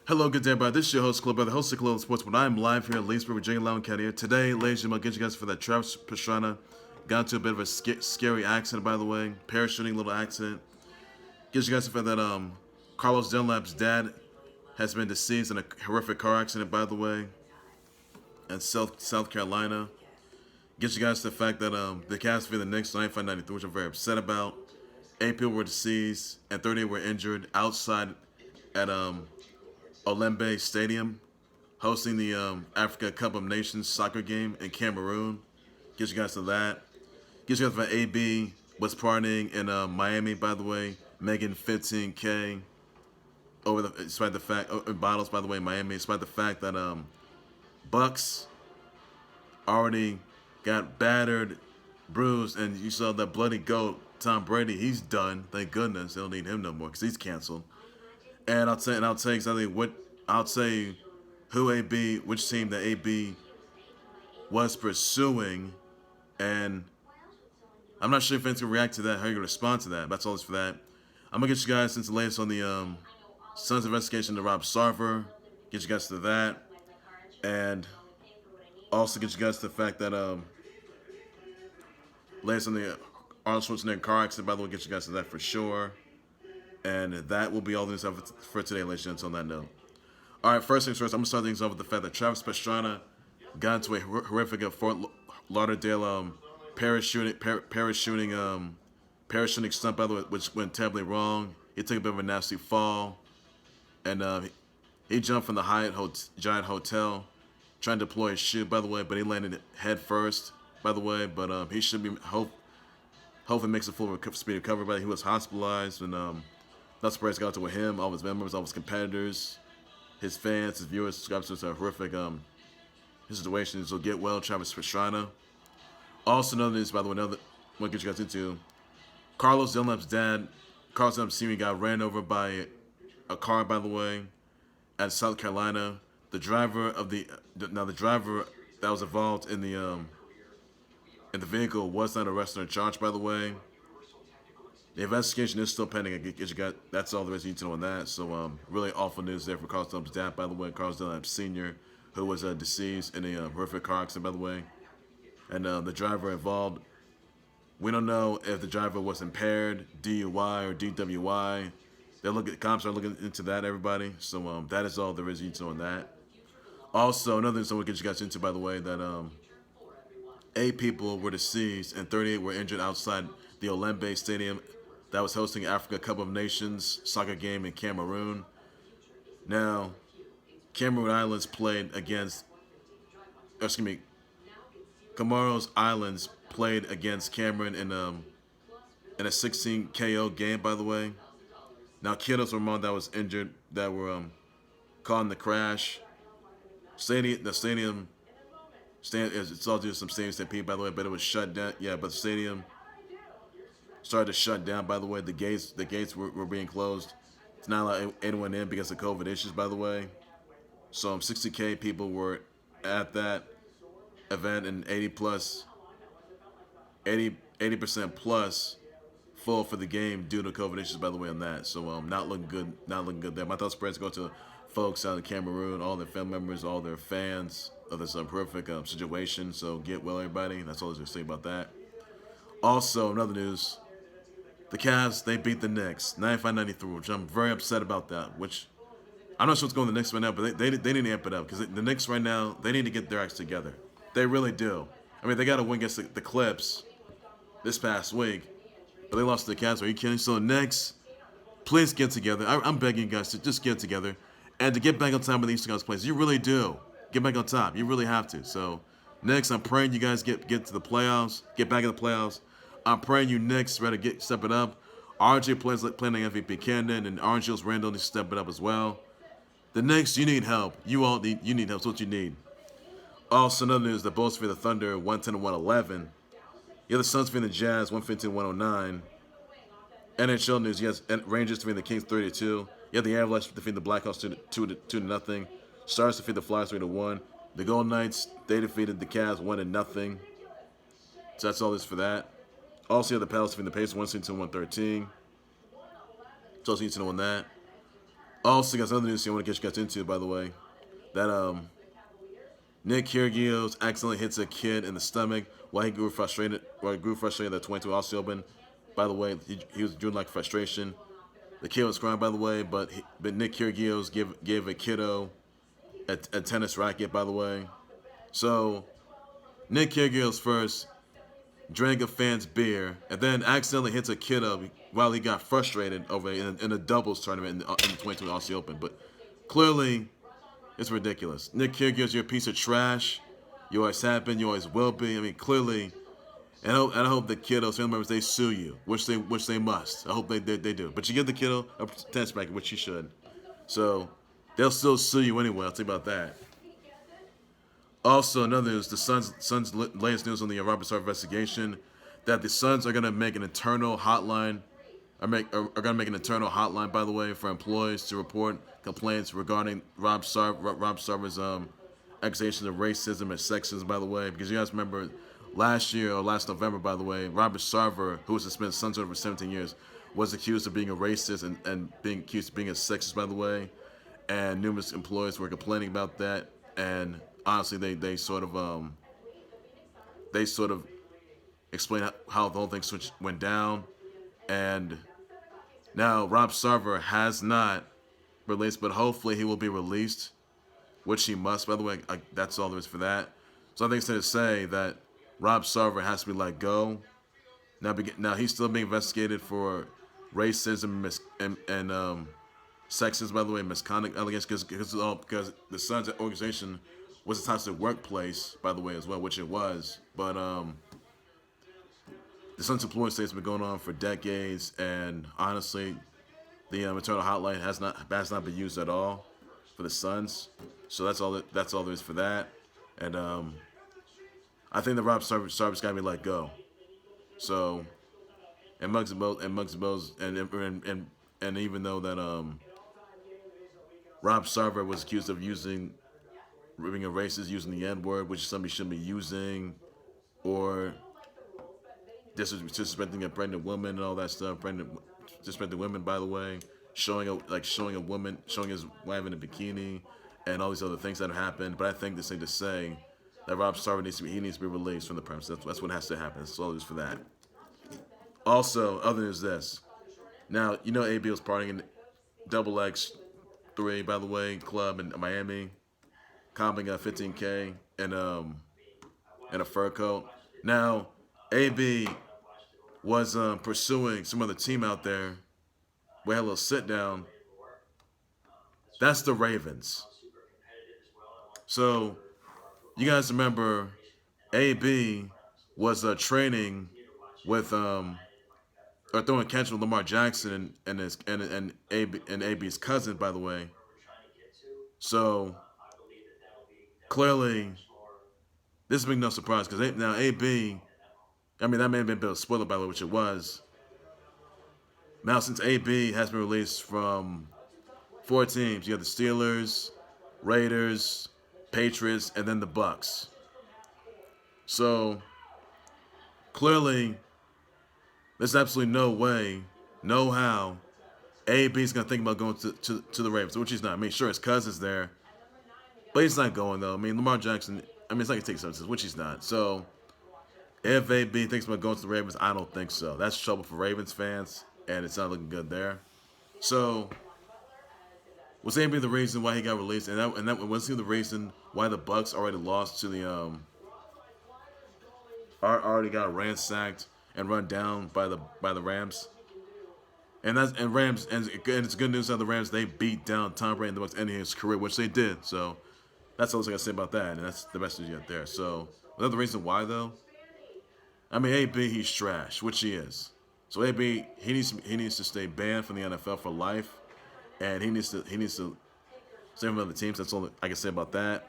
Hello, good day, everybody. This is your host, Club Brother, host of Club Sports, but I'm live here in Leesburg, Virginia, Loudoun County. Today, ladies and gentlemen, I'll get you guys for that Travis Pastrana. Got into a bit of a scary accident, by the way. Parachuting little accident. Get you guys for that, Carlos Dunlap's dad has been deceased in a horrific car accident, by the way, in South Carolina. Get you guys to the fact that, the Cavs beat the Knicks 95-93, which I'm very upset about. 8 people were deceased, and 38 were injured outside at, Olembe Stadium, hosting the Africa Cup of Nations soccer game in Cameroon. Get you guys to that. Get you guys for AB was partying in Miami, by the way, making 15K over despite the fact bottles, by the way, in Miami, despite the fact that Bucks already got battered, bruised, and you saw that bloody goat Tom Brady. He's done. Thank goodness they don't need him no more because he's canceled. And I'll say exactly what I'll say who AB, which team that AB was pursuing, and I'm not sure if fans can react to that, how you're gonna respond to that. That's all for that. I'm gonna get you guys into the latest on the Suns investigation to Rob Sarver. Get you guys to that, and also get you guys to the fact that latest on the Arnold Schwarzenegger car accident. By the way, get you guys to that for sure. And that will be all the news for today, ladies and gentlemen, on that note. All right, first things first, I'm going to start things off with the fact that Travis Pastrana got into a horrific Fort Lauderdale parachuting stunt, by the way, which went terribly wrong. He took a bit of a nasty fall, and he jumped from the Hyatt Hotel, trying to deploy his chute, by the way, but he landed head first, by the way, but he should be, hopefully makes a full speed recovery, but he was hospitalized, and not surprised got to with him, all of his members, all of his competitors, his fans, his viewers, subscribers to a horrific situation. So get well, Travis Pastrana. Also, another news, by the way, another one to get you guys into. Carlos Dunlap's dad, Carlos Dunlap Sr, got ran over by a car, by the way, at South Carolina. The driver that was involved in the vehicle was not arrested or charged, by the way. The investigation is still pending. That's all there is you need to know on that. So, really awful news there for Carlos Dunlap's dad, by the way, Carlos Dunlap Sr, who was deceased in a horrific car accident, by the way. And the driver involved, we don't know if the driver was impaired, DUI or DWI. Cops are looking into that, everybody. So, that is all there is you need to know on that. Also, another thing I want to get you guys into, by the way, that 8 people were deceased and 38 were injured outside the Olembe Stadium that was hosting Africa Cup of Nations soccer game in Cameroon. Now, Cameroon Islands played against, Comoros Islands played against Cameroon in a 16 KO game, by the way. Now, Kiddos were among that was injured, that were caught in the crash. The stadium it's all due to some stadium stampede, by the way, but it was shut down. Yeah, but the stadium started to shut down, by the way. The gates were being closed. It's not allowed anyone in because of COVID issues, by the way. So 60K people were at that event, and 80% plus full for the game due to COVID issues, by the way, on that. So not looking good there. My thoughts prayers go to folks out of Cameroon, all their family members, all their fans of this horrific situation. So get well, everybody. That's all there's to say about that. Also, another news. The Cavs, they beat the Knicks 95-93, which I'm very upset about that, which I'm not sure what's going on the Knicks right now, but they need to amp it up because the Knicks right now, they need to get their acts together. They really do. I mean, they got to win against the Clips this past week, but they lost to the Cavs. Are you kidding? So the Knicks, please get together. I'm begging you guys to just get together and to get back on time with the Eastern Conference plays. You really do. Get back on top. You really have to. So, Knicks, I'm praying you guys get to the playoffs, get back in the playoffs. I'm praying you Knicks ready to step it up. RJ playing the MVP candidate, and Orange Julius Randle needs to step it up as well. The Knicks, you need help. You need help. That's what you need. Also, another news: the Bulls for the Thunder 110-111. You have the Suns for the Jazz 115-109. NHL news: you have Rangers defeating the Kings 32. You have the Avalanche defeating the Blackhawks 2-0. Stars defeat the Flyers 3-1. The Golden Knights, they defeated the Cavs 1-0. So that's all this for that. Also, you have the Pels defeating the Pacers 116-113. So you need to know on that. Also, guys, another news I want to get you guys into, by the way, that Nick Kyrgios accidentally hits a kid in the stomach while he grew frustrated. While he grew frustrated at the 22 Aussie Open. By the way, he was doing like frustration. The kid was crying, by the way, but Nick Kyrgios gave a kiddo a tennis racket, by the way. So Nick Kyrgios first drank a fan's beer and then accidentally hits a kiddo while he got frustrated over in a doubles tournament in the 22 Aussie Open. But clearly, it's ridiculous. Nick Kyrgios, you're a piece of trash. You always have been. You always will be. I mean, clearly, and I hope the kiddos, family members, they sue you, which they must. I hope they do. But you give the kiddo a tennis racket, which you should. So they'll still sue you anyway. I'll tell you about that. Also, another news: the Suns' latest news on the Robert Sarver investigation, that the Suns are going to make an internal hotline. Are going to make an internal hotline, by the way, for employees to report complaints regarding Rob Sarver's accusations of racism and sexism, by the way, because you guys remember last year or last November, by the way, Robert Sarver, who was suspended Suns for 17 years, was accused of being a racist and being accused of being a sexist, by the way, and numerous employees were complaining about that, and honestly, they sort of explained how the whole thing went down, and now Rob Sarver has not released, but hopefully he will be released, which he must, by the way. That's all there is for that. So I think it's safe to say that Rob Sarver has to be let go. Now he's still being investigated for racism and sexism, by the way, misconduct allegations, because the Suns organization was a toxic workplace, by the way, as well, which it was. But the Suns employee state's been going on for decades, and honestly, the maternal hotline has not been used at all for the Suns. So that's all there is for that. And I think that Rob Sarver's got to be let go. So, and Muggsy Bogues, and even though that Rob Sarver was accused of being a racist, using the N-word, which is something he shouldn't be using, or disrespecting a pregnant woman and all that stuff. Disrespecting women, by the way, showing his wife in a bikini, and all these other things that have happened. But I think this thing to say that Rob Sarver needs to be released from the premises. That's what has to happen. That's all it is for that. Also, other than this, now you know AB was partying in Double X3, by the way, club in Miami, comping a $15K and a fur coat. Now, AB was pursuing some other team out there. We had a little sit down. That's the Ravens. So, you guys remember AB was training with or throwing catch with Lamar Jackson and AB's cousin, by the way. So clearly, this has been no surprise because now AB. I mean, that may have been a bit of a spoiler, by the way, which it was. Now, since AB has been released from 4 teams, you have the Steelers, Raiders, Patriots, and then the Bucks. So, clearly, there's absolutely no way, no how, AB's going to think about going to the Ravens, which he's not. I mean, sure, his cousin's there, but he's not going, though. I mean, Lamar Jackson, I mean, it's like he takes services, which he's not. So, if AB thinks about going to the Ravens, I don't think so. That's trouble for Ravens fans, and it's not looking good there. So, was AB the reason why he got released? And that was he the reason why the Bucks already lost to the already got ransacked and run down by the Rams? And it's good news that the Rams, they beat down Tom Brady and the Bucks ending his career, which they did. So that's all I gotta say about that, and that's the best news you got there. So another reason why though, I mean AB, he's trash, which he is. So AB, he needs to stay banned from the NFL for life, and he needs to stay with other teams. That's all I can say about that.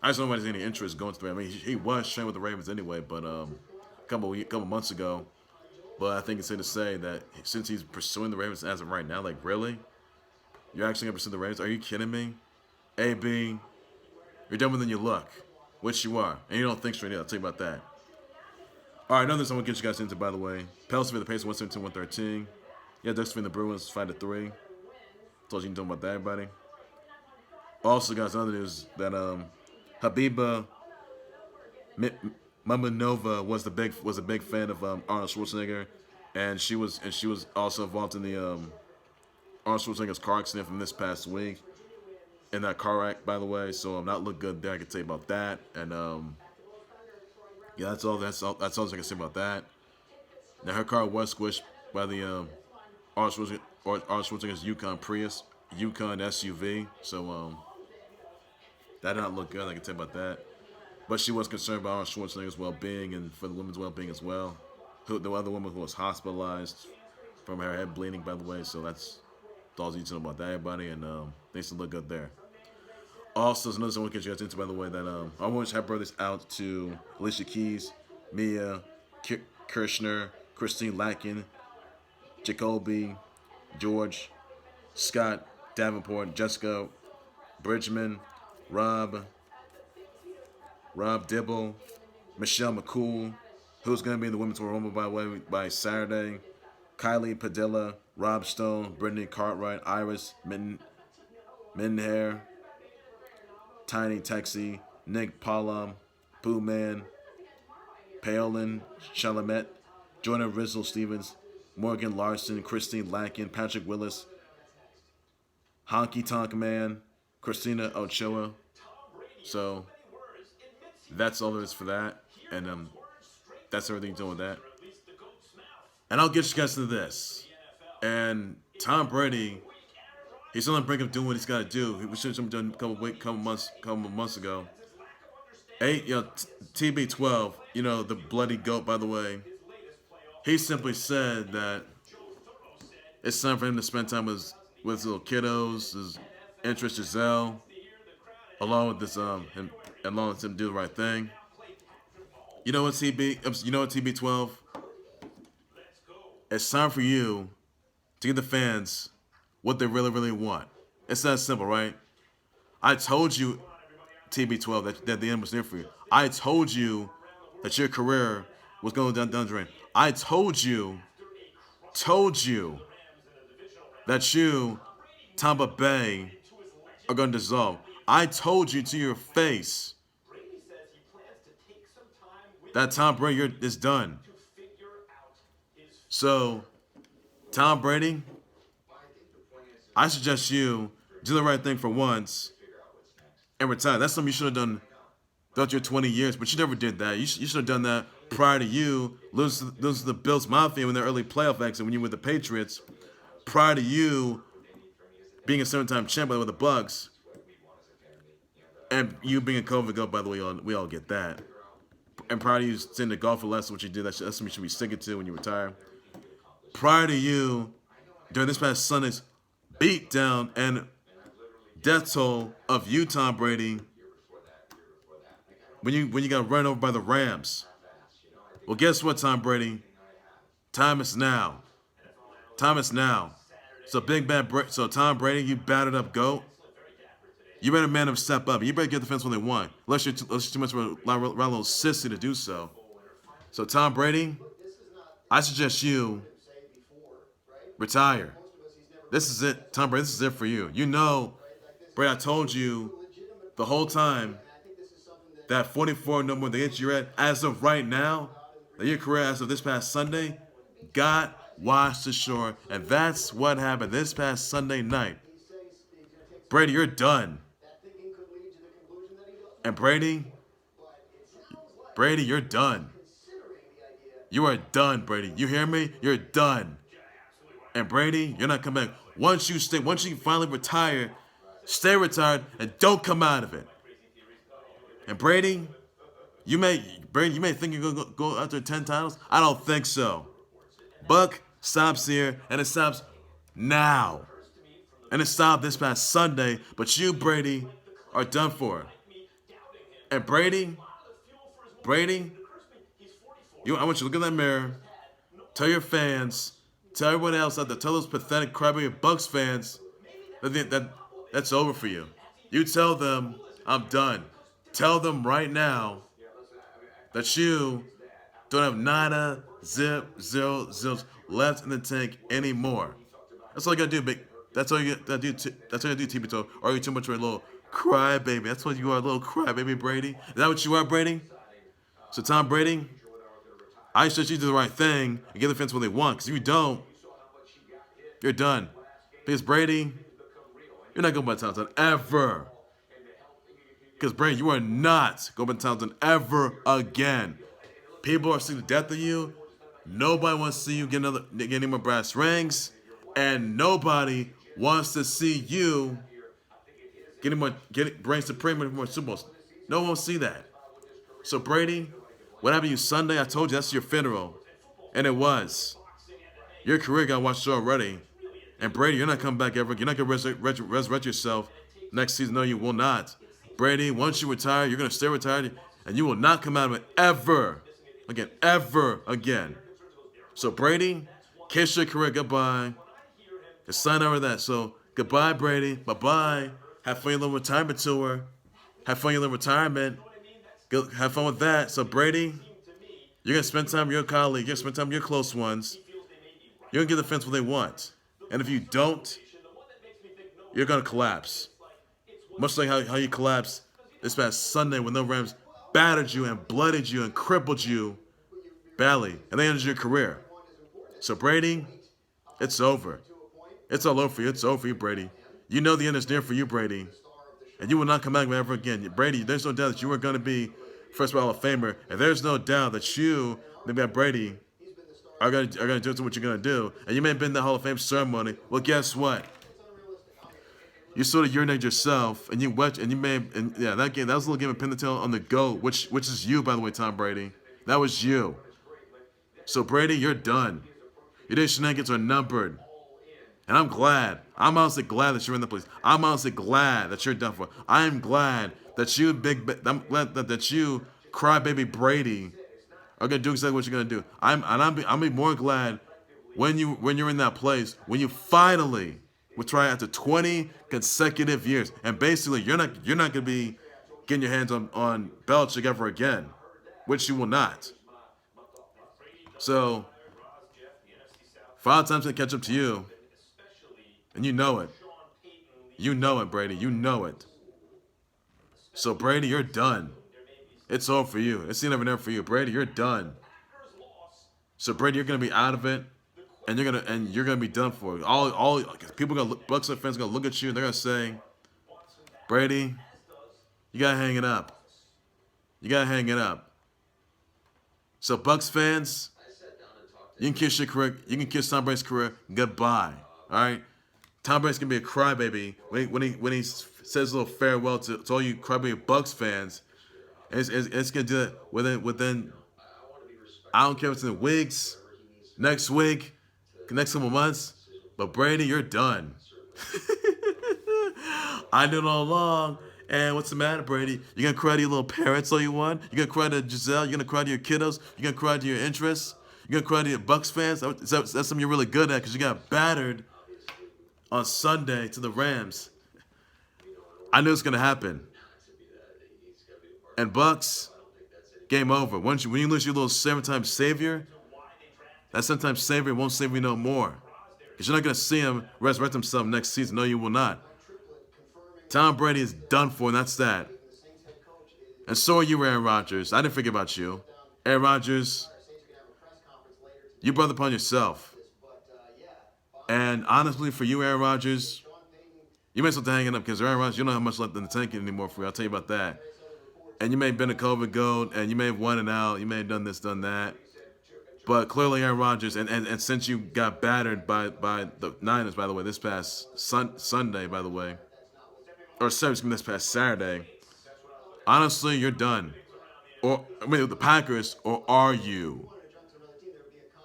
I just don't know if there's any interest going to the Ravens. I mean, he was training with the Ravens anyway, but a couple months ago. But I think it's safe to say that since he's pursuing the Ravens as of right now, like really, you're actually gonna pursue the Ravens? Are you kidding me? AB, you're dumber than you look, which you are, and you don't think straight. I'll tell you about that. All right, another thing I want to get you guys into, by the way. Pels for the Pacers 117-113. Yeah, Ducks for the Bruins 5-3. Told you can talk about that, everybody. Also, guys, other news that Habiba Muminova was a big fan of Arnold Schwarzenegger, and she was also involved in the Arnold Schwarzenegger's car accident from this past week. In that car wreck, by the way, so not look good there. I can tell you about that, and yeah, that's all. That's all I can say about that. Now her car was squished by the Arnold Schwarzenegger's Yukon Prius, Yukon SUV. So that did not look good. I can tell you about that. But she was concerned about Arnold Schwarzenegger's well-being and for the woman's well-being as well. The other woman who was hospitalized from her head bleeding, by the way. So that's all you know about that, everybody, and things to look good there. Also, there's another thing I want to get you guys into, by the way, that I want to have brothers out to Alicia Keys, Mia, Kirshner, Christine Lakin, Jacoby, George, Scott, Davenport, Jessica, Bridgman, Rob Dibble, Michelle McCool, who's going to be in the Women's Royal Rumble, by the way, by Saturday, Kylie Padilla, Rob Stone, Brittany Cartwright, Iris Minhair, Tiny Texie, Nick Palom, Boo Man, Paolin Chalamet, Jordan Rizzle Stevens, Morgan Larson, Christine Lakin, Patrick Willis, Honky Tonk Man, Christina Ochoa. So that's all there is for that, and that's everything doing with that. And I'll get you guys to this. And Tom Brady, he's on the brink of doing what he's got to do. He should have done a couple months ago. TB12, the bloody goat, by the way. He simply said that it's time for him to spend time with his little kiddos, his interest Giselle, along with this him do the right thing. You know what, TB12? It's time for you to give the fans what they really, really want. It's that simple, right? I told you, TB12, that the end was near for you. I told you that your career was going down the drain. I told you that you, Tampa Bay, are going to dissolve. I told you to your face that Tom Brady is done. So, Tom Brady, I suggest you do the right thing for once and retire. That's something you should have done throughout your 20 years, but you never did that. You should have done that prior to you losing to the Bills Mafia in their early playoff exit when you were with the Patriots, prior to you being a 7-time champion with the Bucks, and you being a COVID goat, by the way, we all get that. And prior to you sitting the golf for less, what you did, that's something you should be sticking to when you retire. Prior to you, during this past Sunday's beatdown and death toll of you, Tom Brady, when you got run over by the Rams. Well, guess what, Tom Brady? Time is now. Time is now. So so Tom Brady, you battered up goat. You better man up, step up. You better get the fans when they want. Unless you're too much of a little sissy to do so. So Tom Brady, I suggest you retire. This is it, Tom Brady. This is it for you. Brady, I told you the whole time that 44 number the age you're at, as of right now, that your career as of this past Sunday got washed ashore, and that's what happened this past Sunday night. Brady, you're done. And Brady, you're done. You are done, Brady. You hear me? You're done. And Brady, you're not coming back. Once you finally retire, stay retired and don't come out of it. And Brady, you may think you're gonna go after 10 titles. I don't think so. Buck stops here, and it stops now. And it stopped this past Sunday, but you, Brady, are done for. And Brady, I want you to look in that mirror, tell your fans, tell everyone else out there, tell those pathetic crybaby Bucks fans that's over for you. You tell them, I'm done. Tell them right now that you don't have nada, zip, zero, zilch left in the tank anymore. That's all you gotta do, That's all you do. That's all you do, TB12. Or are you too much of a little crybaby? That's what you are, a little crybaby, Brady. Is that what you are, Brady? So Tom Brady, I suggest you do the right thing and give the fans what they want. Because if you don't, you're done. Because Brady, you're not going by Townsend ever. Because Brady, you are not going by Townsend ever again. People are seeing the death of you. Nobody wants to see you get any more brass rings, and nobody wants to see you bring Supreme more Super Bowls. No one will see that. So Brady, what happened to you Sunday? I told you that's your funeral, and it was. Your career got watched already, and Brady, you're not coming back ever. You're not gonna resurrect yourself next season. No, you will not. Brady, once you retire, you're gonna stay retired, and you will not come out of it ever again. So Brady, kiss your career goodbye. Just sign over that. So goodbye, Brady. Bye-bye. Have fun with your little retirement tour. Have fun with your little retirement. Have fun with that. So Brady, you're going to spend time with your colleagues. You're going to spend time with your close ones. You're going to give the fans what they want. And if you don't, you're going to collapse. Much like how you collapsed this past Sunday when the Rams battered you and blooded you and crippled you badly. And they ended your career. So Brady, it's over. It's all over for you. It's over for you, Brady. You know the end is near for you, Brady. And you will not come back ever again. Brady, there's no doubt that you are going to be first Hall of Famer. And there's no doubt that you, maybe Brady, are going to do what you're going to do. And you may have been in the Hall of Fame ceremony. Well, guess what? You sort of urinated yourself, and you wet, and you may have, and yeah, that was a little game of pin the tail on the GOAT, which is you, by the way, Tom Brady. That was you. So Brady, you're done. Your days shenanigans are numbered. And I'm glad. I'm honestly glad that you're in the place. I'm honestly glad that you're done for. I'm glad that you, I'm glad that you, crybaby Brady, are gonna do exactly what you're gonna do. I'm be more glad when you're in that place when you finally will try after 20 consecutive years. And basically, you're not gonna be getting your hands on Belichick ever again, which you will not. So, Father Time's gonna catch up to you. And you know it. You know it, Brady. You know it. So, Brady, you're done. It's all for you. It's never there for you. Brady, you're done. So, Brady, you're gonna be out of it, and you're gonna be done for. All people Bucks fans gonna look at you and they're gonna say, Brady, you gotta hang it up. You gotta hang it up. So, Bucks fans, you can kiss your career. You can kiss Tom Brady's career goodbye. All right. Tom Brady's gonna be a crybaby when he says a little farewell to all you crybaby Bucks fans. It's gonna do it within I don't care if it's in weeks, next week, next couple months, but Brady, you're done. I knew it all along. And what's the matter, Brady? You gonna cry to your little parents all you want? You gonna cry to Giselle? You gonna cry to your kiddos? You gonna cry to your interests? You gonna cry to your Bucks fans? That's something you're really good at because you got battered on Sunday to the Rams. I knew it's going to happen. And Bucks, game over. When you lose your little 7-time savior, that 7-time savior won't save you no more. Because you're not going to see him resurrect himself next season. No, you will not. Tom Brady is done for, and that's that. And so are you, Aaron Rodgers. I didn't forget about you. Aaron Rodgers, you brought it upon yourself. And honestly, for you, Aaron Rodgers, you may as well hang it up because Aaron Rodgers, you don't have much left in the tank anymore for you. I'll tell you about that. And you may have been a COVID goat, and you may have won it out. You may have done this, done that. But clearly, Aaron Rodgers, and since you got battered by the Niners, by the way, this past Sunday, by the way, or this past Saturday, honestly, you're done. With the Packers, or are you?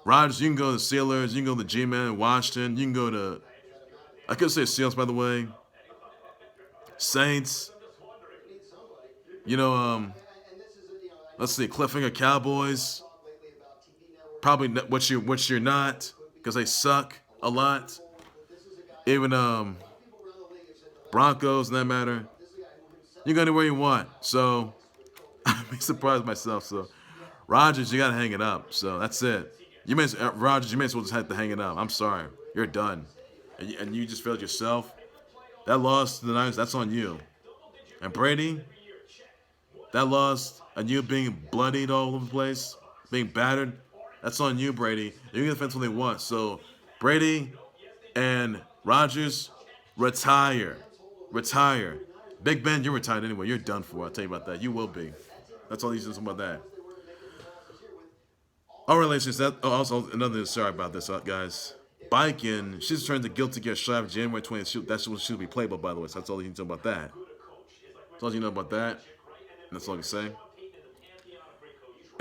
Rodgers, you can go to the Steelers, you can go to the G-Man, Washington, you can go to, I could say Steelers, by the way, Saints, let's see, Cliffhanger Cowboys, probably what you're not, because they suck a lot, even Broncos, in that matter, you can go anywhere you want, so, I'd be surprised myself, so, Rodgers, you gotta hang it up, so that's it. Rodgers, you may as well just have to hang it up. I'm sorry. You're done. and you just failed yourself. That loss to the Niners, that's on you. And Brady, that loss and you being bloodied all over the place, being battered, that's on you, Brady. You can defend what they want. So Brady and Rodgers, retire. Retire. Big Ben, you're retired anyway. You're done for. I'll tell you about that. You will be. That's all you can say about that. All right, ladies, that also another sorry about this, guys. Biking, she's turned to guilty gear shot January 20th. That's what should be playable, by the way. So that's all you can know about that. That's all you know about that. That's all I can say.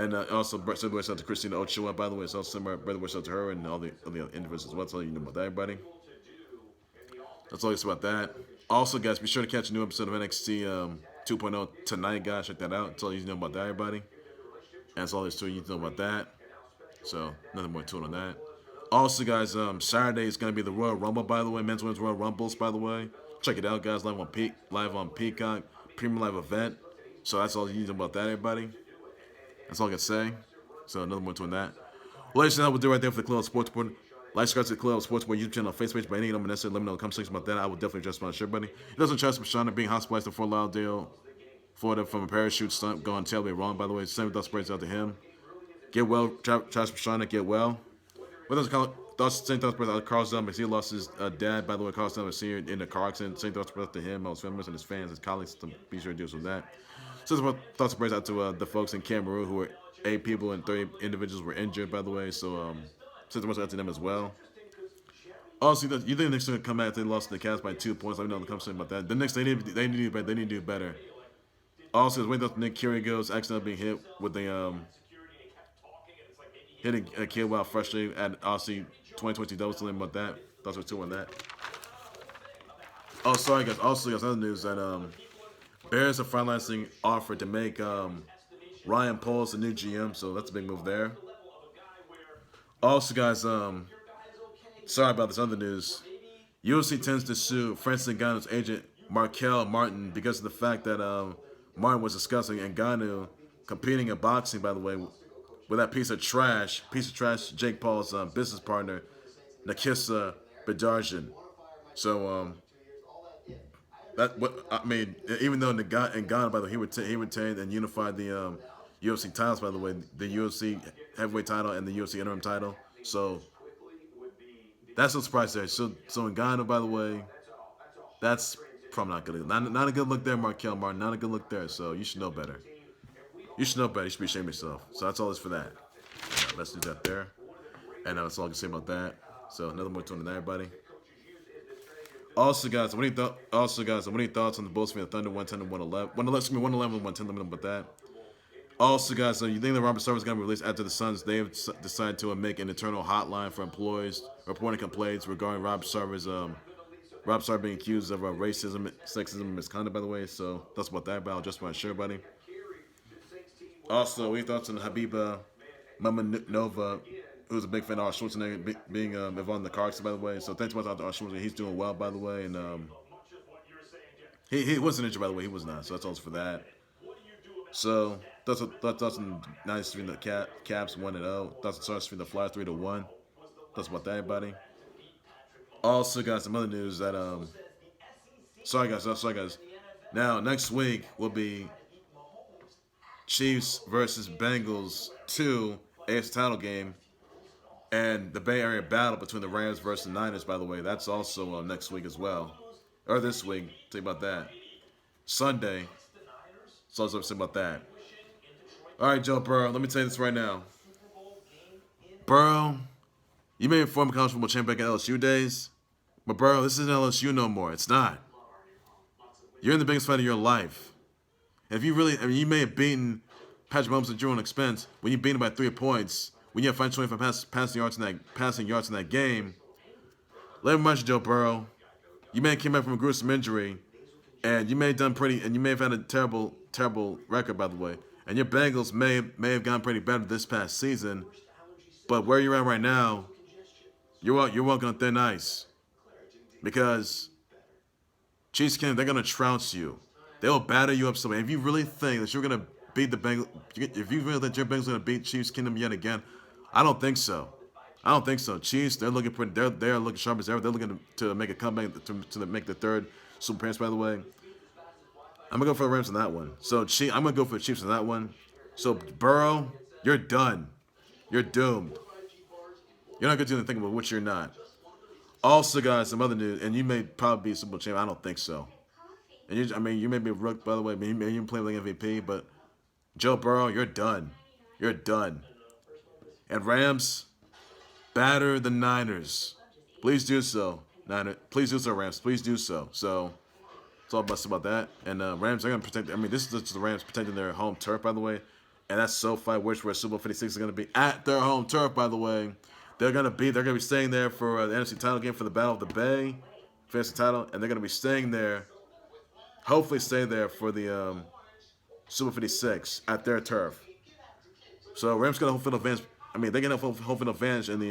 And also, similar shout to Christina Ochoa, by the way. It's also similar, brother, shout to her and all the individuals as well. That's all you know about that, everybody. That's all I can say about that. Also, guys, be sure to catch a new episode of NXT 2.0 tonight, guys. Check that out. That's all you know about that, everybody. And that's all there's to you to know about that. So, nothing more to it on that. Also, guys, Saturday is going to be the Royal Rumble, by the way. Men's Women's Royal Rumbles, by the way. Check it out, guys. Live on Peacock. Premium live event. So that's all you need to know about that, everybody. That's all I can say. So, nothing more to it on that. Well, ladies and gentlemen, we'll do right there for the Club Sports Board. Like, subscribe to the Club Sports Board YouTube channel on Facebook. By any number necessary, let me know in the comment section about that. I will definitely address my shirt, buddy. It doesn't trust Pastrana being hospitalized in Fort Lauderdale, Florida from a parachute stunt going terribly wrong, by the way. Send thoughts prayers out to him. Get well, Travis Pastrana, get well. With us, same thoughts prayers out to Carlos Dunlap Sr. He lost his dad, by the way, Carlos Dunlap Sr. in the car accident. Same thoughts prayers out to him, his family, and his fans, his colleagues. To be sure to deal with that. So thoughts prayers out to the folks in Cameroon who were 8 people and 30 individuals were injured, by the way. So send thoughts out to them as well. Also, you think the Knicks are going to come back if they lost to the Cavs by 2 points? Let me know in the comments about that. The Knicks, they need to do better. Also, as wait Nick Kyrgios accidentally being hit with the hitting a kid while frustrated at Aussie 2020 doubles. Tell them about that. Thoughts were two on that. Oh, sorry guys. Also, guys, other news that Bears are finalizing offer to make Ryan Poles the new GM. So that's a big move there. Also, guys, sorry about this other news. UFC tends to sue Francis Ngannou's agent Markel Martin because of the fact that Martin was discussing Ngannou competing in boxing, by the way, with that piece of trash, Jake Paul's business partner, Nakisa Bedarjian. So that what I mean, even though Ngannou, by the way, he retained and unified the UFC titles, by the way, the UFC heavyweight title and the UFC interim title. So that's no surprise there. So Ngannou, by the way, that's probably not good. Not a good look there, Markel Martin. Not a good look there. So you should know better. You should know better. You should be ashamed of yourself. So that's all this for that. Let's do that there. And that's all I can say about that. So another more tune to everybody. Also, guys, what are your thoughts on the Bulls from the Thunder 110 and 111? 111 and 110. Let me know about that. Also, guys, you think that Robert Sarver is going to be released after the Suns? They have decided to make an internal hotline for employees reporting complaints regarding Rob Sarver being accused of racism, sexism, and misconduct, by the way. So that's about that. But I'll just want to share, buddy. Also, what are your thoughts on Habiba Muminova, who's a big fan of Arnold Schwarzenegger being involved in the car accident, by the way. So thanks so much out to Arnold Schwarzenegger. He's doing well, by the way. And he wasn't injured, by the way. He was not. So that's all for that. So that's nice to be the Caps 1-0. That's starts for the Flyers 3-1. That's about that, everybody. Also, guys, some other news that sorry guys. Now next week will be Chiefs versus Bengals 2 AFC title game, and the Bay Area battle between the Rams versus the Niners. By the way, that's also next week as well, or this week. Tell you about that. Sunday. So I was about that. All right, Joe Burrow. Let me tell you this right now. Burrow, you may be former college football champion back in LSU days, but Burrow, this isn't LSU no more. It's not. You're in the biggest fight of your life. If you really, you may have beaten Patrick Mahomes at your own expense when you beat him by 3 points. When you have 525 passing yards in that game. Let me remind you, Joe Burrow, you may have came back from a gruesome injury, and you may have had a terrible record, by the way. And your Bengals may have gotten pretty better this past season, but where you're at right now, you're walking on thin ice, because Chiefs they're gonna trounce you. They'll batter you up so bad. If you really think that you're gonna beat the Bengals, if you really think your Bengals are gonna beat Chiefs Kingdom yet again, I don't think so. I don't think so. Chiefs, they're looking pretty. They're looking sharp as ever. They're looking to make a comeback to make the third Super Appearance. By the way, I'm gonna go for the Rams on that one. So I'm gonna go for the Chiefs on that one. So Burrow, you're done. You're doomed. You're not gonna do anything about which you're not. Also, guys, some other news, and you may probably be a Super Bowl champion. I don't think so. And you may be a rook, by the way. You play like MVP, but Joe Burrow, you're done. You're done. And Rams, batter the Niners. Please do so. Please do so, Rams. Please do so. So it's all about that. And Rams are gonna protect. I mean, this is just the Rams protecting their home turf, by the way. And that's SoFi, which where Super Bowl 56 is gonna be at their home turf, by the way. They're gonna be staying there for the NFC title game for the Battle of the Bay, fantasy title, and they're gonna be staying there. Hopefully, stay there for the Super 56 at their turf. So Rams gonna home field advantage. I mean, they're gonna home field advantage in the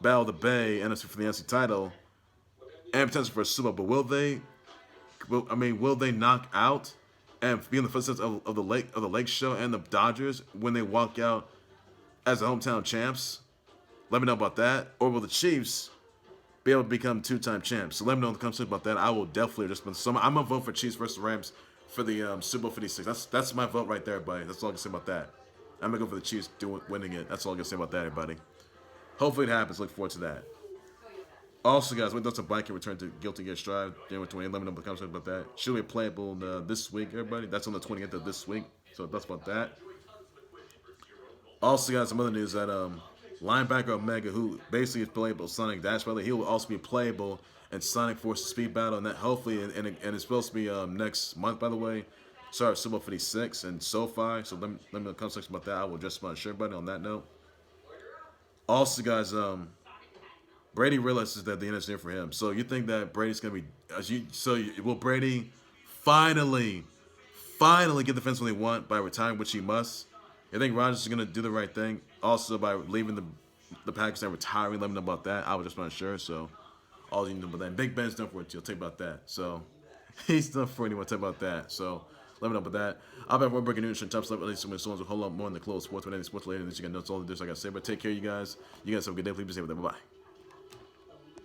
Battle of the Bay, NFC for the NFC title, and potential for a Super Bowl. But will they? Will they knock out and be in the footsteps of the Lake Show and the Dodgers when they walk out as the hometown champs? Let me know about that. Or will the Chiefs be able to become two-time champs? So let me know in the comments about that. I will definitely I'm gonna vote for Chiefs versus Rams for the Super Bowl 56. That's my vote right there, everybody. That's all I can say about that. I'm gonna go for the Chiefs winning it. That's all I can say about that, everybody. Hopefully it happens. Look forward to that. Also, guys, when Dustin Bike can return to Guilty Gear Strive, January 28th. Let me know in the comments about that. Should be playable this week, everybody. That's on the 28th of this week. So that's about that. Also, guys, some other news that linebacker Omega, who basically is playable Sonic Dash Battle, he will also be playable in Sonic Forces Speed Battle, and that hopefully, and it's supposed to be next month, by the way. Sorry, Super Bowl 56 and SoFi. So let me know in the comment section about that. I will address my shirt button on that note. Also, guys, Brady realizes that the end is near for him. So you think that Brady's gonna be? Will Brady finally get the fence when they want by retiring, which he must? I think Rodgers is gonna do the right thing. Also by leaving the Packers and retiring. Let me know about that. I was just not sure. So all you know about that. Big Ben's done for it. You'll take about that. So he's done for anyone. Tell about that. So let me know about that. I'll be one breaking news and top stuff. At least some songs will hold up more in the close sports with any sports later. This you got notes all the this I got to say. But take care, you guys. You guys have a good day. Please be safe with that. Bye bye.